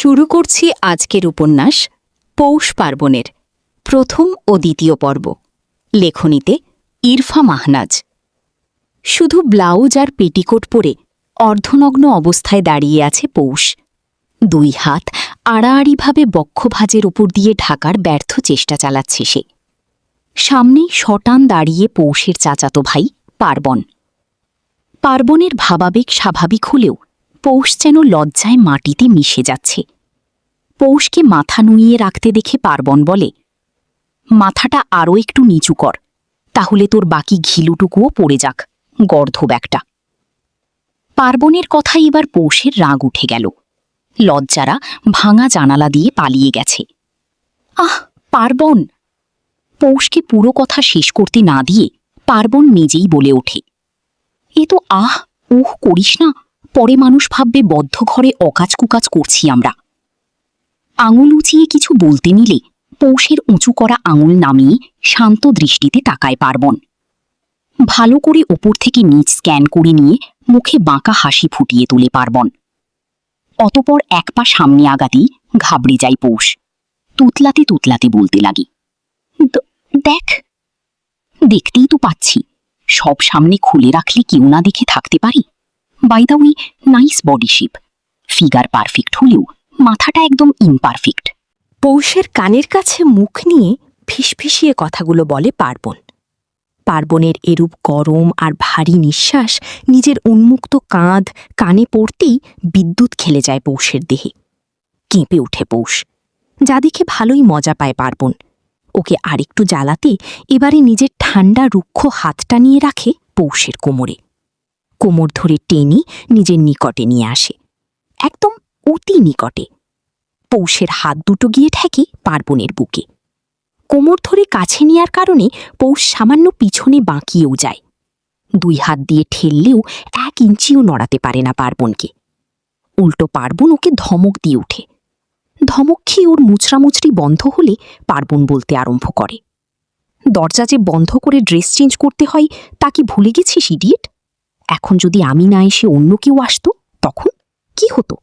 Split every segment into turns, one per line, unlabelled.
শুরু করছি আজকের উপন্যাস পৌষ পার্বণের প্রথম ও দ্বিতীয় পর্ব। লেখনীতে ইরফা মাহনাজ। শুধু ব্লাউজ আর পেটিকোট পরে অর্ধনগ্ন অবস্থায় দাঁড়িয়ে আছে পৌষ। দুই হাত আড়াআড়িভাবে বক্ষভাজের ওপর দিয়ে ঢাকার ব্যর্থ চেষ্টা চালাচ্ছে সে। সামনেই শটান দাঁড়িয়ে পৌষের চাচাতো ভাই পার্বণ। পার্বণের ভাবাবেগ স্বাভাবিক হলেও পৌষ যেন লজ্জায় মাটিতে মিশে যাচ্ছে। পৌষকে মাথা নুইয়ে রাখতে দেখে পার্বণ বলে, মাথাটা আরও একটু নিচু কর, তাহলে তোর বাকি ঘিলুটুকুও পড়ে যাক, গর্ধব একটা। পার্বণের কথাই এবার পৌষের রাগ উঠে গেল। লজ্জারা ভাঙা জানালা দিয়ে পালিয়ে গেছে। আহ পার্বণ! পৌষকে পুরো কথা শেষ করতে না দিয়ে পার্বণ নিজেই বলে ওঠে, এ তো উহ করিস না, পরে মানুষ ভাববে বদ্ধ ঘরে অকাজ কুকাজ করছি আমরা। আঙুল উঁচিয়ে কিছু বলতে নিলে পৌষের উঁচু করা আঙুল নামিয়ে শান্ত দৃষ্টিতে তাকায় পার্বণ। ভালো করে ওপর থেকে নিচ স্ক্যান করে নিয়ে মুখে বাঁকা হাসি ফুটিয়ে তোলে পার্বণ। অতপর এক পা সামনে আগাতেই ঘাবড়ে যায় পৌষ। তুতলাতে তুতলাতে বলতে লাগে, দেখ। দেখতেই তো পাচ্ছি, সব সামনে খুলে রাখলে কেউ না দেখে থাকতে পারি। By the way, nice body shape. Figure perfect হলেও মাথাটা একদম ইমপারফেক্ট। পৌষের কানের কাছে মুখ নিয়ে ফিসফিসিয়ে কথাগুলো বলে পার্বণ। পার্বণের এরূপ গরম আর ভারী নিঃশ্বাস নিজের উন্মুক্ত কাঁধ কানে পড়তেই বিদ্যুৎ খেলে যায় পৌষের দেহে। কেঁপে ওঠে পৌষ, যা দেখে ভালোই মজা পায় পার্বণ। ওকে আরেকটু জ্বালাতে এবারে নিজের ঠান্ডা রুক্ষ হাতটা নিয়ে রাখে পৌষের কোমরে। কোমর ধরে টেনে নিজের নিকটে নিয়ে আসে, একদম অতি নিকটে। পৌষের হাত দুটো গিয়ে ঠেকে পার্বণের বুকে। কোমর ধরে কাছে নেয়ার কারণে পৌষ সামান্য পিছনে বাঁকিয়েও যায়। দুই হাত দিয়ে ঠেললেও 1 ইঞ্চিও নড়াতে পারে না পার্বণকে। উল্টো পার্বণ ওকে ধমক দিয়ে ওঠে। ধমক খেয়ে ওর মুচড়ামুচড়ি বন্ধ হলে পার্বণ বলতে আরম্ভ করে, দরজা যে বন্ধ করে ড্রেস চেঞ্জ করতে হয় তা কি ভুলে গেছিস ইডিয়েট? এখন যদি আমি না এসে অন্য কেউ আসতো তখন কি হতো?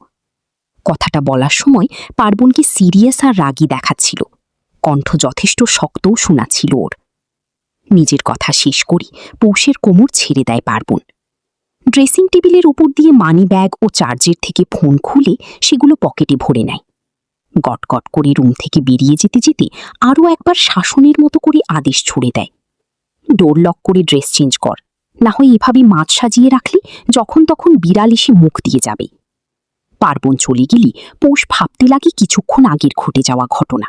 কথাটা বলার সময় পার্বণকে সিরিয়াস আর রাগী দেখাচ্ছিল। কণ্ঠ যথেষ্ট শক্তও শোনাচ্ছিল ওর। নিজের কথা শেষ করি পৌষের কোমর ছেড়ে দেয় পার্বণ। ড্রেসিং টেবিলের উপর দিয়ে মানি ব্যাগ ও চার্জের থেকে ফোন খুলে সেগুলো পকেটে ভরে নেয়। গটগট করে রুম থেকে বেরিয়ে যেতে যেতে আরও একবার শাসনের মতো করে আদেশ ছুড়ে দেয়, ডোর লক করে ড্রেস চেঞ্জ কর, না হয় এভাবে মাছ সাজিয়ে রাখলে যখন তখন বিড়াল এসে মুখ দিয়ে যাবে। পার্বণ চলে গেলে পৌষ ভাবতে লাগে কিছুক্ষণ আগের ঘটে যাওয়া ঘটনা।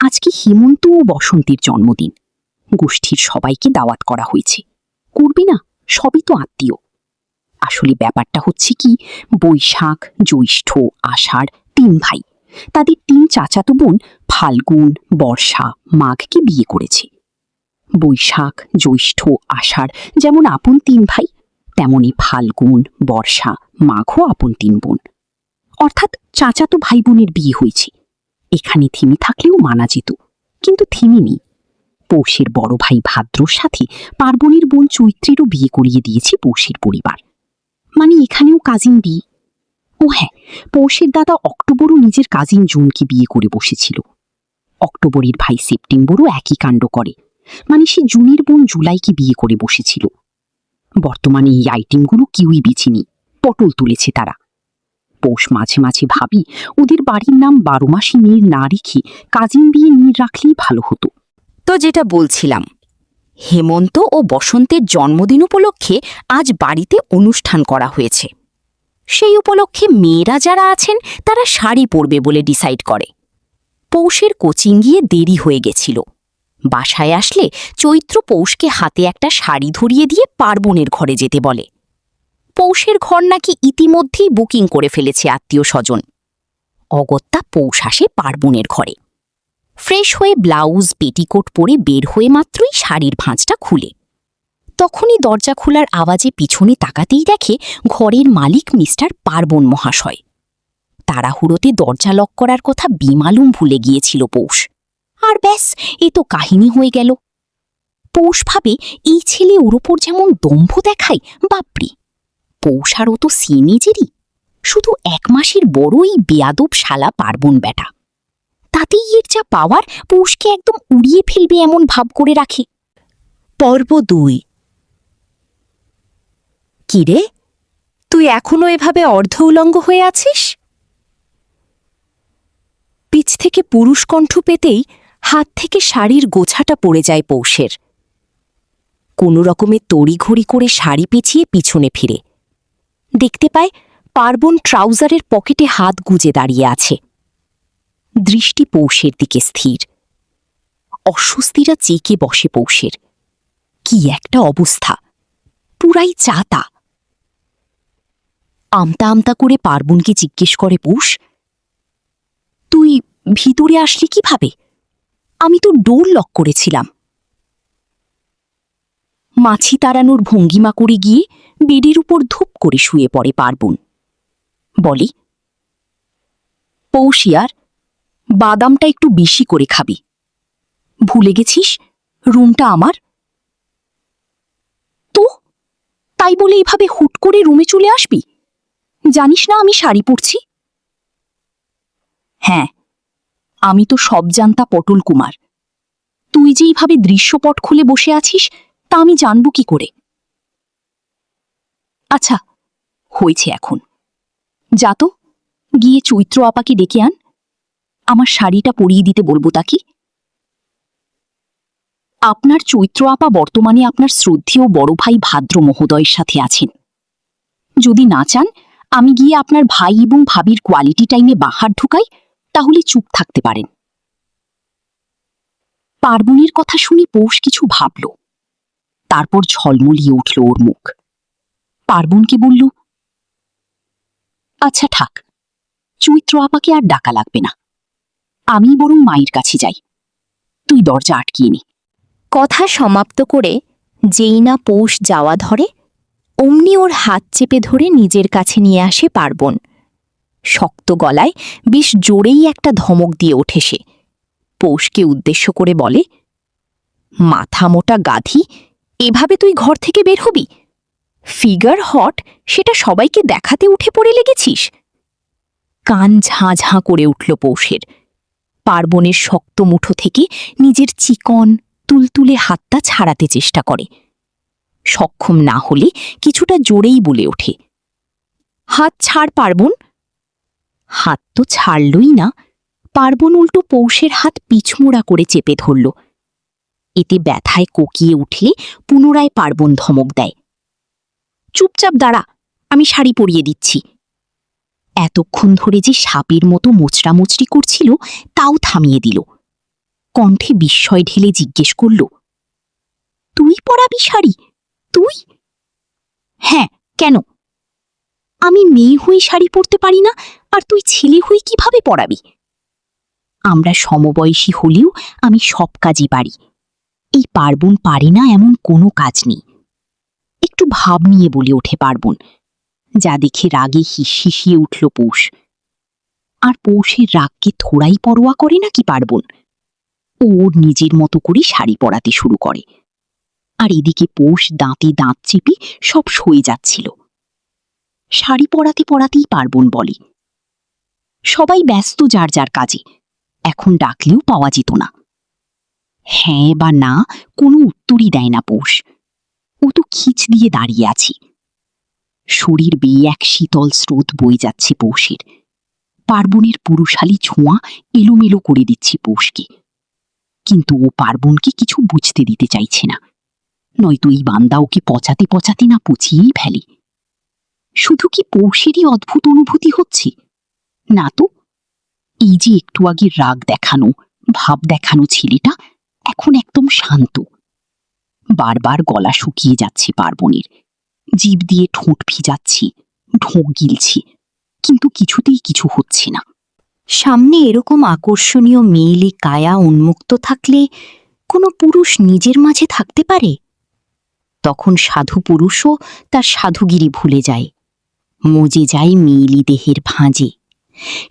আজকে হেমন্ত ও বসন্তের জন্মদিন। গোষ্ঠীর সবাইকে দাওয়াত করা হয়েছে। করবে না, সবই তো আত্মীয়। আসলে ব্যাপারটা হচ্ছে কি, বৈশাখ, জ্যৈষ্ঠ, আষাঢ় 3 ভাই, তাদের 3 চাচাতো বোন ফাল্গুন, বর্ষা, মাঘকে বিয়ে করেছে। বৈশাখ, জ্যৈষ্ঠ, আষাঢ় যেমন আপন 3 ভাই, তেমনি ফাল্গুন, বর্ষা, মাঘও আপন 3 বোন। অর্থাৎ চাচাতো ভাই বোনের বিয়ে হয়েছে। এখানে থেমে থাকলেও মানা যেত, কিন্তু থেমেনি। পৌষের বড় ভাই ভাদ্রর সাথে পার্বণের বোন চৈত্রেরও বিয়ে করিয়ে দিয়েছে পৌষের পরিবার। মানে এখানেও কাজিন বিয়ে। ও হ্যাঁ, পৌষের দাদা অক্টোবরও নিজের কাজিন জুনকে বিয়ে করে বসেছিল। অক্টোবরের ভাই সেপ্টেম্বরও একই কাণ্ড করে, মানে সে জুনের বোন জুলাইকে বিয়ে করে বসেছিল। বর্তমানে এই আইটেমগুলো কেউই বেছেনি, পটল তুলেছে তারা। পৌষ মাঝে মাঝে ভাবি ওদের বাড়ির নাম 12 মাসি নীর না রেখে কাজিন বিয়ে নীর রাখলেই ভালো হতো। তো যেটা বলছিলাম, হেমন্ত ও বসন্তের জন্মদিন উপলক্ষে আজ বাড়িতে অনুষ্ঠান করা হয়েছে। সেই উপলক্ষে মেয়েরা যারা আছেন তারা শাড়ি পরবে বলে ডিসাইড করে। পৌষের কোচিং গিয়ে দেরি হয়ে গেছিল। বাসায় আসলে চৈত্র পৌষকে হাতে একটা শাড়ি ধরিয়ে দিয়ে পার্বণের ঘরে যেতে বলে। পৌষের ঘর নাকি ইতিমধ্যেই বুকিং করে ফেলেছে আত্মীয় স্বজন। অগত্যা পৌষ আসে পার্বণের ঘরে। ফ্রেশ হয়ে ব্লাউজ পেটিকোট পরে বের হয়ে মাত্রই শাড়ির ভাঁজটা খুলে। তখনই দরজা খোলার আওয়াজে পিছনে তাকাতেই দেখে ঘরের মালিক মিস্টার পার্বণ মহাশয়। তাড়াহুড়োতে দরজা লক করার কথা বেমালুম ভুলে গিয়েছিল পৌষ। আর ব্যাস, এ তো কাহিনী হয়ে গেল। পৌষ ভাবে এই ছেলে ওর ওপর যেমন দম্ভ দেখায়, বাপরে! পৌষ আর ও তো সিনেজেরই। শুধু 1 মাসের বড় এই বেয়াদব শালা পার্বণ বেটা। তাতেই এর যা পাওয়ার, পৌষকে একদম উড়িয়ে ফেলবে এমন ভাব করে রাখে। পর্ব 2। কিরে, তুই এখনো এভাবে অর্ধ উলঙ্গ হয়ে আছিস? পিছ থেকে পুরুষ কণ্ঠ পেতেই হাত থেকে শাড়ির গোছাটা পড়ে যায় পৌষের। কোনো রকমে তড়িঘড়ি করে শাড়ি পেঁচিয়ে পিছনে ফিরে দেখতে পায় পার্বণ ট্রাউজারের পকেটে হাত গুজে দাঁড়িয়ে আছে। দৃষ্টি পৌষের দিকে স্থির। অস্বস্তিরা চেকে বসে পৌষের। কি একটা অবস্থা, পুরাই চাতা। আমতা আমতা করে পার্বণকে জিজ্ঞেস করে পৌষ, তুই ভিতরে আসলি কিভাবে? আমি তো ডোর লক করেছিলাম। মাছি তাড়ানোর ভঙ্গিমা করে গিয়ে বেডের উপর ধূপ করে শুয়ে পড়ে পার্বণ। বলে, পৌষিয়ার, বাদামটা একটু বেশি করে খাবি। ভুলে গেছিস রুমটা আমার? তো তাই বলে এভাবে হুট করে রুমে চলে আসবি? জানিস না আমি শাড়ি পরছি? হ্যাঁ, আমি তো সব জানতা পটল কুমার। তুই যে এইভাবে দৃশ্যপট খুলে বসে আছিস তা আমি জানব কি করে? আচ্ছা, হয়েছে এখন। যা তো, গিয়ে চৈত্র আপাকে ডেকে আন। আমার শাড়িটা পরিয়ে দিতে বলবো তাকে। আপনার চৈত্র আপা বর্তমানে আপনার শ্রদ্ধেয় বড় ভাই ভাদ্র মহোদয়ের সাথে আছেন। যদি না চান আমি গিয়ে আপনার ভাই এবং ভাবির কোয়ালিটি টাইমে বাহার ঢুকাই, তাহলে চুপ থাকতে পারেন। পার্বণের কথা শুনে পৌষ কিছু ভাবল, তারপর ঝলমলিয়ে উঠল ওর মুখ। পার্বণকে বলল, আচ্ছা থাক, চৈত্র আপাকে আর ডাকা লাগবে না। আমি বরং মায়ের কাছে যাই, তুই দরজা আটকিয়ে নে। কথা সমাপ্ত করে যেই না পৌষ যাওয়া ধরে, অমনি ওর হাত চেপে ধরে নিজের কাছে নিয়ে আসে পার্বণ। শক্ত গলায় বেশ জোরেই একটা ধমক দিয়ে ওঠে সে। পৌষকে উদ্দেশ্য করে বলে, মাথা মোটা গাধি, এভাবে তুই ঘর থেকে বের হবি? ফিগার হট সেটা সবাইকে দেখাতে উঠে পড়ে লেগেছিস? কান ঝাঁ ঝাঁ করে উঠল পৌষের। পার্বণের শক্ত মুঠো থেকে নিজের চিকন তুলতুলে হাতটা ছাড়াতে চেষ্টা করে। সক্ষম না হলে কিছুটা জোরেই বলে ওঠে, হাত ছাড় পার্বণ। হাত তো ছাড়লই না, পার্বণ উল্টো পৌষের হাত পিছমোড়া করে চেপে ধরল। এতে ব্যথায় কোকিয়ে উঠলে পুনরায় পার্বণ ধমক দেয়, চুপচাপ দাঁড়া, আমি শাড়ি পরিয়ে দিচ্ছি। এতক্ষণ ধরে যে সাপের মতো মোচড়ামোচড়ি করছিল তাও থামিয়ে দিল। কণ্ঠে বিস্ময় ঢেলে জিজ্ঞেস করল, তুই পরাবি শাড়ি? তুই? হ্যাঁ, কেন? আমি মেয়ে হয়ে শাড়ি পরতে পারি না, আর তুই ছেলে হয়ে কিভাবে পরাবি? আমরা সমবয়সী হলেও আমি সব কাজই পারি। এই পার্বণ পারে না এমন কোনো কাজ নেই। একটু ভাব নিয়ে বলে ওঠে পার্বণ, যা দেখে রাগে হিসহিসিয়ে উঠল পৌষ। আর পৌষের রাগকে থোড়াই পরোয়া করে নাকি পার্বণ? ওর নিজের মতো করে শাড়ি পরাতে শুরু করে। আর এদিকে পৌষ দাঁতে দাঁত চেপে সব সয়ে যাচ্ছিল। শাড়ি পরাতে পরাতেই পার্বণ বলে, সবাই ব্যস্ত যার যার কাজে, এখন ডাকলেও পাওয়া যেত না। হ্যাঁ বা না কোনো উত্তরই দেয় না পৌষ। ও তো খিচ দিয়ে দাঁড়িয়ে আছে। শরীর বেয়ে এক শীতল স্রোত বয়ে যাচ্ছে পৌষের। পার্বণের পুরুষালী ছোঁয়া এলোমেলো করে দিচ্ছে পৌষকে। কিন্তু ও পার্বণকে কিছু বুঝতে দিতে চাইছে না, নয়তো এই বান্দা ওকে পচাতে পচাতে না পচিয়েই ফেলে। শুধু কি পৌষেরই অদ্ভুত অনুভূতি হচ্ছে? না তো, এই যে একটু আগে রাগ দেখানো, ভাব দেখানো ছেলেটা এখন একদম শান্ত। বারবার গলা শুকিয়ে যাচ্ছে পার্বণের, জিভ দিয়ে ঠোঁট ভিজাচ্ছে, ঢোক গিলছে, কিন্তু কিছুতেই কিছু হচ্ছে না। সামনে এরকম আকর্ষণীয় মেয়েলি কায়া উন্মুক্ত থাকলে কোনো পুরুষ নিজের মাঝে থাকতে পারে? তখন সাধু পুরুষও তার সাধুগিরি ভুলে যায়, মজে যায় মেয়েলি দেহের ভাঁজে।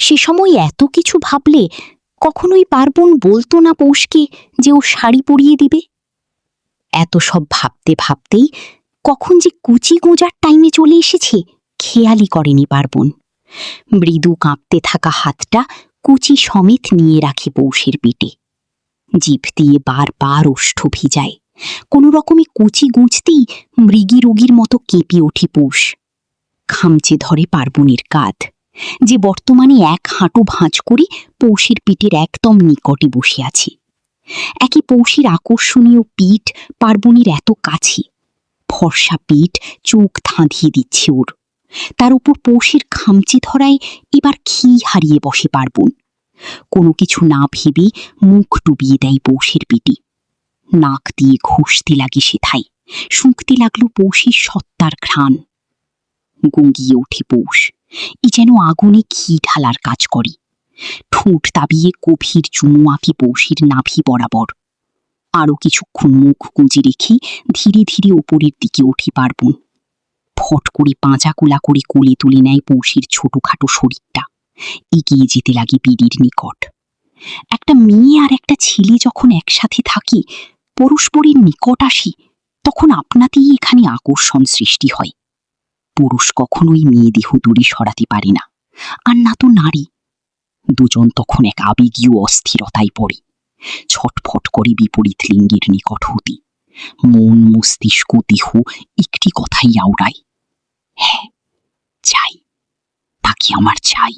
সে সময় এত কিছু ভাবলে কখনোই পার্বণ বলতো না পৌষকে যে ও শাড়ি পরিয়ে দিবে। এত সব ভাবতে ভাবতেই কখন যে কুচি গোঁজার টাইমে চলে এসেছে খেয়ালই করেনি পার্বণ। মৃদু কাঁপতে থাকা হাতটা কুচি সমেত নিয়ে রাখে পৌষের পেটে। জিভ দিয়ে বারবার ওষ্ঠ ভিজায়। কোনো রকমে কুচি গুঁজতেই মৃগী রোগীর মতো কেঁপে ওঠে পৌষ। খামচে ধরে পার্বণের কাঁধ, যে বর্তমানে এক হাঁটু ভাঁজ করে পৌষের পিঠের একদম নিকটে বসে আছে। একই পৌষের আকর্ষণীয় পিঠ পার্বণীর এত কাছে। ফর্সা পিঠ চোখ ধাঁধিয়ে দিচ্ছে ওর। তার উপর পৌষের খামচে ধরায় এবার ঘি হারিয়ে বসে পার্বণ। কোনো কিছু না ভেবে মুখ ডুবিয়ে দেয় পৌষের পেটে। নাক দিয়ে ঘষতে লাগে সেথায়। শুঁকতে লাগলো পৌষের সত্তার ঘ্রাণ। গুঙ্গিয়ে ওঠে পৌষ, এ যেন আগুনে ঘি ঢালার কাজ করে। ঠোঁট দাবিয়ে গভীর চুমু আঁকে পৌষের নাভি বরাবর। আরো কিছুক্ষণ মুখ গুঁজে রেখে ধীরে ধীরে ওপরের দিকে ওঠে পার্বণ। ফট করে পাঁজা কোলা করে কোলে তুলে নেয় পৌষের ছোটখাটো শরীরটা। এগিয়ে যেতে লাগে পিঁড়ির নিকট। একটা মেয়ে আর একটা ছেলে যখন একসাথে থাকে, পরস্পরের নিকট আসে, তখন আপনাতেই এখানে আকর্ষণ সৃষ্টি হয়। পুরুষ কখনোই মেয়ে দেহ দূরে সরাতে পারে না, আর না তো নারী। দুজন তখন এক আবেগীয় অস্থিরতায় পড়ে। ছটফট করে বিপরীত লিঙ্গের নিকট হতে। মন, মস্তিষ্ক, দেহ একটি কথাই আওড়ায়, হ্যাঁ চাই, তাকে আমার চাই।